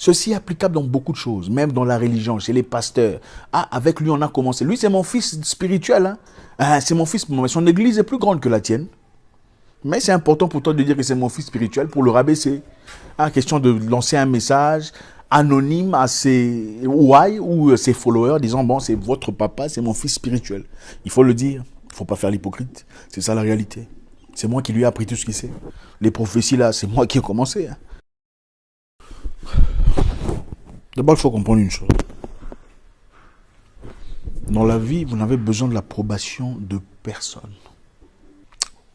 Ceci est applicable dans beaucoup de choses, même dans la religion, chez les pasteurs. Ah, avec lui, on a commencé. Lui, c'est mon fils spirituel. Hein? Ah, c'est mon fils, mais son église est plus grande que la tienne. Mais c'est important pour toi de dire que c'est mon fils spirituel pour le rabaisser. Ah, question de lancer un message anonyme à ses ouailles ou ses followers, disant, bon, c'est votre papa, c'est mon fils spirituel. Il faut le dire. Il ne faut pas faire l'hypocrite. C'est ça la réalité. C'est moi qui lui ai appris tout ce qu'il sait. Les prophéties, là, c'est moi qui ai commencé. Hein. D'abord, il faut comprendre une chose. Dans la vie, vous n'avez besoin de l'approbation de personne.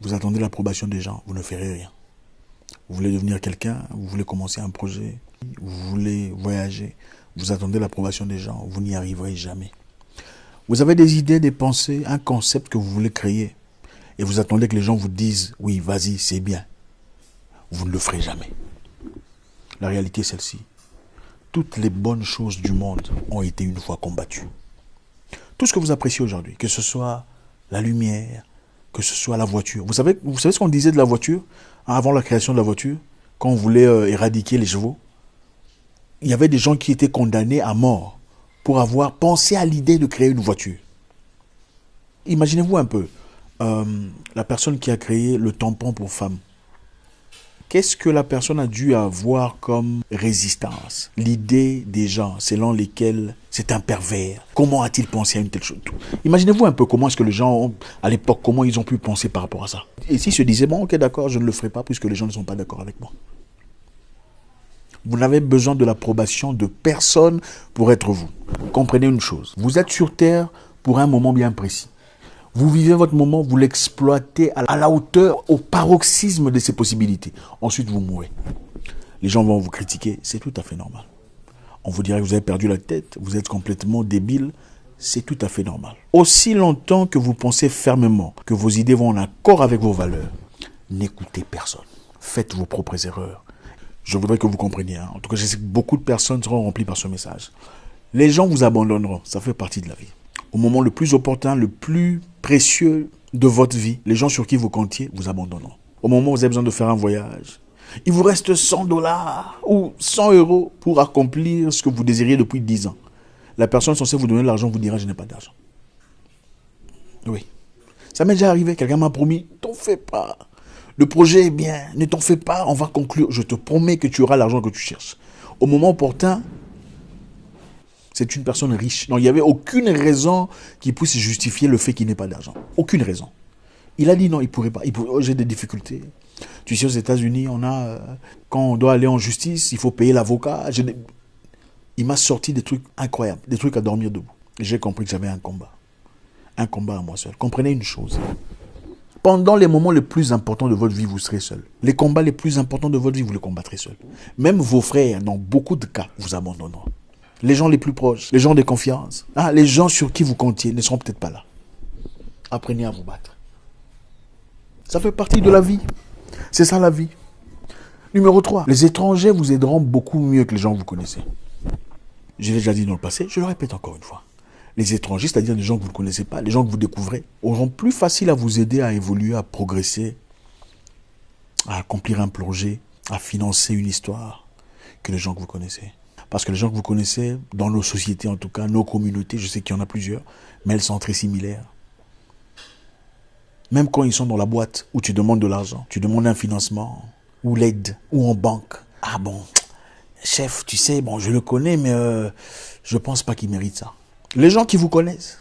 Vous attendez l'approbation des gens, vous ne ferez rien. Vous voulez devenir quelqu'un, vous voulez commencer un projet, vous voulez voyager, vous attendez l'approbation des gens, vous n'y arriverez jamais. Vous avez des idées, des pensées, un concept que vous voulez créer, et vous attendez que les gens vous disent, oui, vas-y, c'est bien. Vous ne le ferez jamais. La réalité est celle-ci. Toutes les bonnes choses du monde ont été une fois combattues. Tout ce que vous appréciez aujourd'hui, que ce soit la lumière, que ce soit la voiture. Vous savez ce qu'on disait de la voiture avant la création de la voiture, quand on voulait éradiquer les chevaux? Il y avait des gens qui étaient condamnés à mort pour avoir pensé à l'idée de créer une voiture. Imaginez-vous un peu, la personne qui a créé le tampon pour femmes. Qu'est-ce que la personne a dû avoir comme résistance? L'idée des gens selon lesquels c'est un pervers. Comment a-t-il pensé à une telle chose? Imaginez-vous un peu comment est-ce que les gens, à l'époque, comment ils ont pu penser par rapport à ça. Et s'ils se disaient, bon, ok, d'accord, je ne le ferai pas puisque les gens ne sont pas d'accord avec moi. Vous n'avez besoin de l'approbation de personne pour être vous. Comprenez une chose, vous êtes sur Terre pour un moment bien précis. Vous vivez votre moment, vous l'exploitez à la hauteur, au paroxysme de ses possibilités. Ensuite, vous mourrez. Les gens vont vous critiquer, c'est tout à fait normal. On vous dirait que vous avez perdu la tête, vous êtes complètement débile, c'est tout à fait normal. Aussi longtemps que vous pensez fermement que vos idées vont en accord avec vos valeurs, n'écoutez personne. Faites vos propres erreurs. Je voudrais que vous compreniez. En tout cas, je sais que beaucoup de personnes seront remplies par ce message. Les gens vous abandonneront, ça fait partie de la vie. Au moment le plus opportun, le plus précieux de votre vie, les gens sur qui vous comptiez vous abandonneront. Au moment où vous avez besoin de faire un voyage, il vous reste $100 ou 100 € pour accomplir ce que vous désiriez depuis 10 ans. La personne censée vous donner l'argent vous dira « je n'ai pas d'argent ». Oui. Ça m'est déjà arrivé, quelqu'un m'a promis « t'en fais pas, le projet est bien, ne t'en fais pas, on va conclure, je te promets que tu auras l'argent que tu cherches ». Au moment opportun, c'est une personne riche. Donc, il n'y avait aucune raison qui puisse justifier le fait qu'il n'ait pas d'argent. Aucune raison. Il a dit non, il ne pourrait pas. J'ai des difficultés. Tu sais, aux États-Unis, quand on doit aller en justice, il faut payer l'avocat. Il m'a sorti des trucs incroyables, des trucs à dormir debout. Et j'ai compris que j'avais un combat. Un combat à moi seul. Comprenez une chose. Pendant les moments les plus importants de votre vie, vous serez seul. Les combats les plus importants de votre vie, vous les combattrez seul. Même vos frères, dans beaucoup de cas, vous abandonneront. Les gens les plus proches, les gens de confiance, les gens sur qui vous comptiez ne seront peut-être pas là. Apprenez à vous battre. Ça fait partie de la vie. C'est ça la vie. Numéro 3, les étrangers vous aideront beaucoup mieux que les gens que vous connaissez. Je l'ai déjà dit dans le passé, je le répète encore une fois. Les étrangers, c'est-à-dire les gens que vous ne connaissez pas, les gens que vous découvrez, auront plus facile à vous aider à évoluer, à progresser, à accomplir un projet, à financer une histoire que les gens que vous connaissez. Parce que les gens que vous connaissez, dans nos sociétés en tout cas, nos communautés, je sais qu'il y en a plusieurs, mais elles sont très similaires. Même quand ils sont dans la boîte où tu demandes de l'argent, tu demandes un financement, ou l'aide, ou en banque. Ah bon, chef, tu sais, bon, je le connais, mais je pense pas qu'il mérite ça. Les gens qui vous connaissent,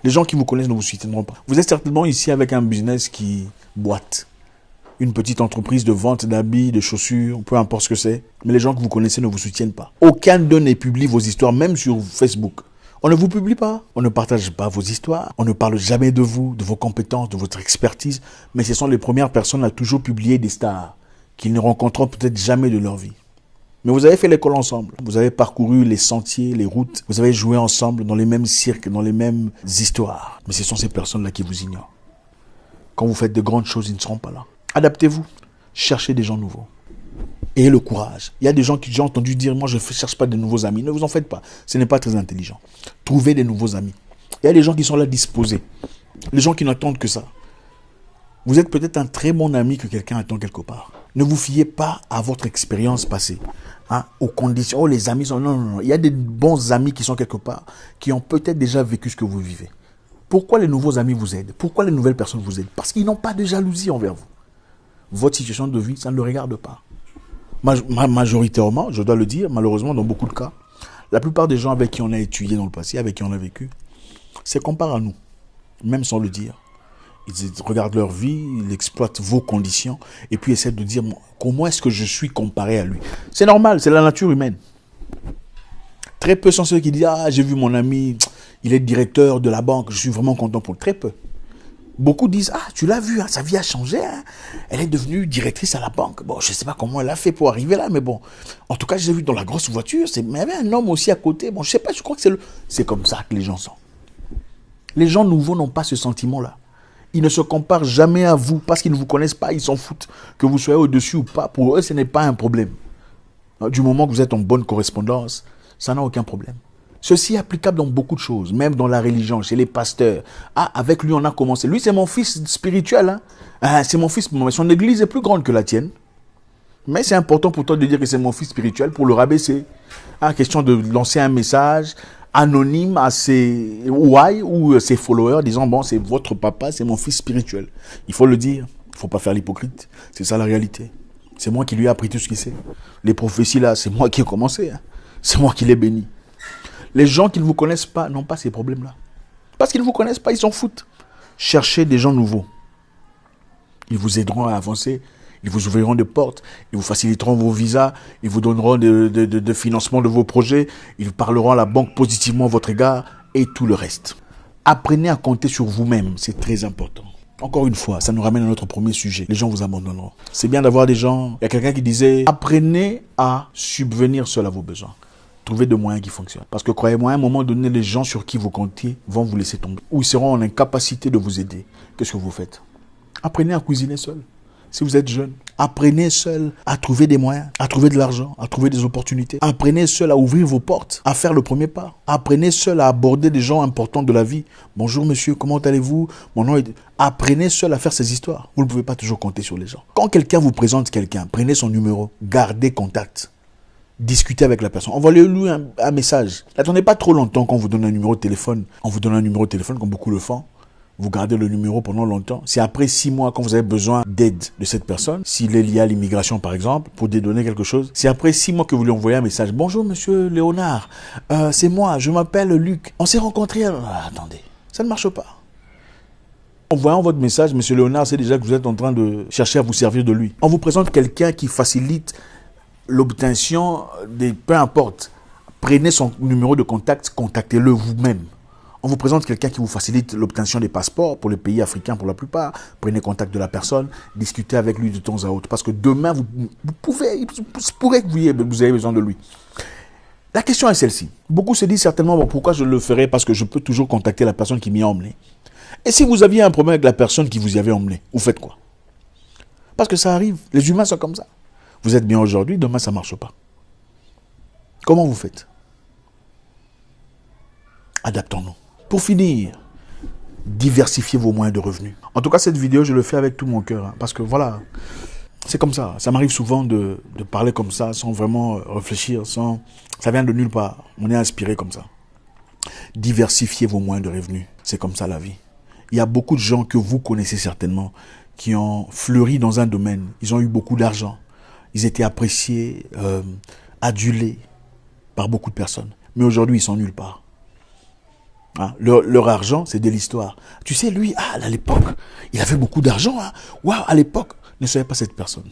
ne vous soutiendront pas. Vous êtes certainement ici avec un business qui boite. Une petite entreprise de vente d'habits, de chaussures, peu importe ce que c'est. Mais les gens que vous connaissez ne vous soutiennent pas. Aucun d'eux ne publie vos histoires, même sur Facebook. On ne vous publie pas. On ne partage pas vos histoires. On ne parle jamais de vous, de vos compétences, de votre expertise. Mais ce sont les premières personnes à toujours publier des stars qu'ils ne rencontreront peut-être jamais de leur vie. Mais vous avez fait l'école ensemble. Vous avez parcouru les sentiers, les routes. Vous avez joué ensemble dans les mêmes cirques, dans les mêmes histoires. Mais ce sont ces personnes-là qui vous ignorent. Quand vous faites de grandes choses, ils ne seront pas là. Adaptez-vous, cherchez des gens nouveaux. Ayez le courage. Il y a des gens qui j'ai entendu dire, moi je ne cherche pas de nouveaux amis. Ne vous en faites pas, ce n'est pas très intelligent. Trouvez des nouveaux amis. Il y a des gens qui sont là disposés. Les gens qui n'attendent que ça. Vous êtes peut-être un très bon ami que quelqu'un attend quelque part. Ne vous fiez pas à votre expérience passée, hein, aux conditions. Oh, les amis sont... Non, non, non. Il y a des bons amis qui sont quelque part, qui ont peut-être déjà vécu ce que vous vivez. Pourquoi les nouveaux amis vous aident? Pourquoi les nouvelles personnes vous aident? Parce qu'ils n'ont pas de jalousie envers vous. Votre situation de vie, ça ne le regarde pas. Majoritairement, je dois le dire, malheureusement, dans beaucoup de cas, la plupart des gens avec qui on a étudié dans le passé, avec qui on a vécu, se comparent à nous, même sans le dire. Ils regardent leur vie, ils exploitent vos conditions et puis essaient de dire comment est-ce que je suis comparé à lui. C'est normal, c'est la nature humaine. Très peu sont ceux qui disent « Ah, j'ai vu mon ami, il est directeur de la banque, je suis vraiment content pour lui. » Très peu. Beaucoup disent « Ah, tu l'as vu, hein, sa vie a changé. Hein. Elle est devenue directrice à la banque. Bon, je ne sais pas comment elle a fait pour arriver là, mais bon. En tout cas, je l'ai vu dans la grosse voiture. Mais il y avait un homme aussi à côté. Bon, je ne sais pas, je crois que c'est comme ça que les gens sont. Les gens nouveaux n'ont pas ce sentiment-là. Ils ne se comparent jamais à vous parce qu'ils ne vous connaissent pas. Ils s'en foutent que vous soyez au-dessus ou pas. Pour eux, ce n'est pas un problème. Du moment que vous êtes en bonne correspondance, ça n'a aucun problème. Ceci est applicable dans beaucoup de choses, même dans la religion, chez les pasteurs. Ah, avec lui, on a commencé. Lui, c'est mon fils spirituel. Hein. Ah, c'est mon fils, mais son église est plus grande que la tienne. Mais c'est important pour toi de dire que c'est mon fils spirituel pour le rabaisser. Ah, question de lancer un message anonyme à ses why ou ses followers, disant, bon, c'est votre papa, c'est mon fils spirituel. Il faut le dire, il ne faut pas faire l'hypocrite. C'est ça la réalité. C'est moi qui lui ai appris tout ce qu'il sait. Les prophéties là, c'est moi qui ai commencé. Hein. C'est moi qui les bénis. Les gens qui ne vous connaissent pas n'ont pas ces problèmes-là. Parce qu'ils ne vous connaissent pas, ils s'en foutent. Cherchez des gens nouveaux. Ils vous aideront à avancer. Ils vous ouvriront des portes, ils vous faciliteront vos visas, ils vous donneront de financement de vos projets, ils parleront à la banque positivement à votre égard et tout le reste. Apprenez à compter sur vous-même, c'est très important. Encore une fois, ça nous ramène à notre premier sujet. Les gens vous abandonneront. C'est bien d'avoir des gens... Il y a quelqu'un qui disait, apprenez à subvenir seul à vos besoins. Trouvez des moyens qui fonctionnent. Parce que croyez-moi, à un moment donné, les gens sur qui vous comptiez vont vous laisser tomber. Ou ils seront en incapacité de vous aider. Qu'est-ce que vous faites? Apprenez à cuisiner seul. Si vous êtes jeune, apprenez seul à trouver des moyens, à trouver de l'argent, à trouver des opportunités. Apprenez seul à ouvrir vos portes, à faire le premier pas. Apprenez seul à aborder des gens importants de la vie. Bonjour monsieur, comment allez-vous? Mon nom est... Apprenez seul à faire ces histoires. Vous ne pouvez pas toujours compter sur les gens. Quand quelqu'un vous présente quelqu'un, prenez son numéro, gardez contact. Discutez avec la personne. Envoyez-lui un message. N'attendez pas trop longtemps quand on vous donne un numéro de téléphone. On vous donne un numéro de téléphone comme beaucoup le font. Vous gardez le numéro pendant longtemps. C'est après 6 mois, quand vous avez besoin d'aide de cette personne, s'il est lié à l'immigration par exemple, pour dédonner quelque chose, c'est après 6 mois que vous lui envoyez un message. Bonjour monsieur Léonard, c'est moi, je m'appelle Luc. On s'est rencontrés. Attendez, ça ne marche pas. En voyant votre message, monsieur Léonard, c'est déjà que vous êtes en train de chercher à vous servir de lui. On vous présente quelqu'un qui facilite l'obtention des... Peu importe. Prenez son numéro de contact, contactez-le vous-même. On vous présente quelqu'un qui vous facilite l'obtention des passeports pour les pays africains pour la plupart. Prenez contact de la personne, discutez avec lui de temps à autre. Parce que demain, vous pourrez que vous ayez besoin de lui. La question est celle-ci. Beaucoup se disent certainement, bon, pourquoi je le ferai? Parce que je peux toujours contacter la personne qui m'y a emmené. Et si vous aviez un problème avec la personne qui vous y avait emmené, vous faites quoi? Parce que ça arrive. Les humains sont comme ça. Vous êtes bien aujourd'hui, demain ça ne marche pas. Comment vous faites? Adaptons-nous. Pour finir, diversifiez vos moyens de revenus. En tout cas, cette vidéo, je le fais avec tout mon cœur. Hein, parce que voilà, c'est comme ça. Ça m'arrive souvent de parler comme ça, sans vraiment réfléchir. Ça vient de nulle part. On est inspiré comme ça. Diversifiez vos moyens de revenus. C'est comme ça la vie. Il y a beaucoup de gens que vous connaissez certainement qui ont fleuri dans un domaine. Ils ont eu beaucoup d'argent. Ils étaient appréciés, adulés par beaucoup de personnes. Mais aujourd'hui, ils sont nulle part. Hein? Leur argent, c'est de l'histoire. Tu sais, lui, à l'époque, il avait beaucoup d'argent. Hein? Waouh, à l'époque, ne soyez pas cette personne.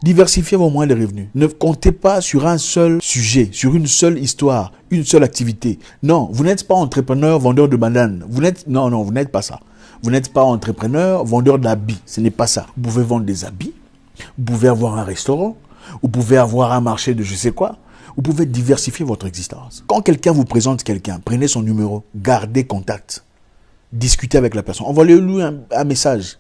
Diversifiez vos moyens de revenus. Ne comptez pas sur un seul sujet, sur une seule histoire, une seule activité. Non, vous n'êtes pas entrepreneur, vendeur de bananes. Non, vous n'êtes pas ça. Vous n'êtes pas entrepreneur, vendeur d'habits. Ce n'est pas ça. Vous pouvez vendre des habits. Vous pouvez avoir un restaurant. Vous pouvez avoir un marché de je sais quoi. Vous pouvez diversifier votre existence. Quand quelqu'un vous présente quelqu'un, prenez son numéro, gardez contact. Discutez avec la personne. Envoyez-lui un message.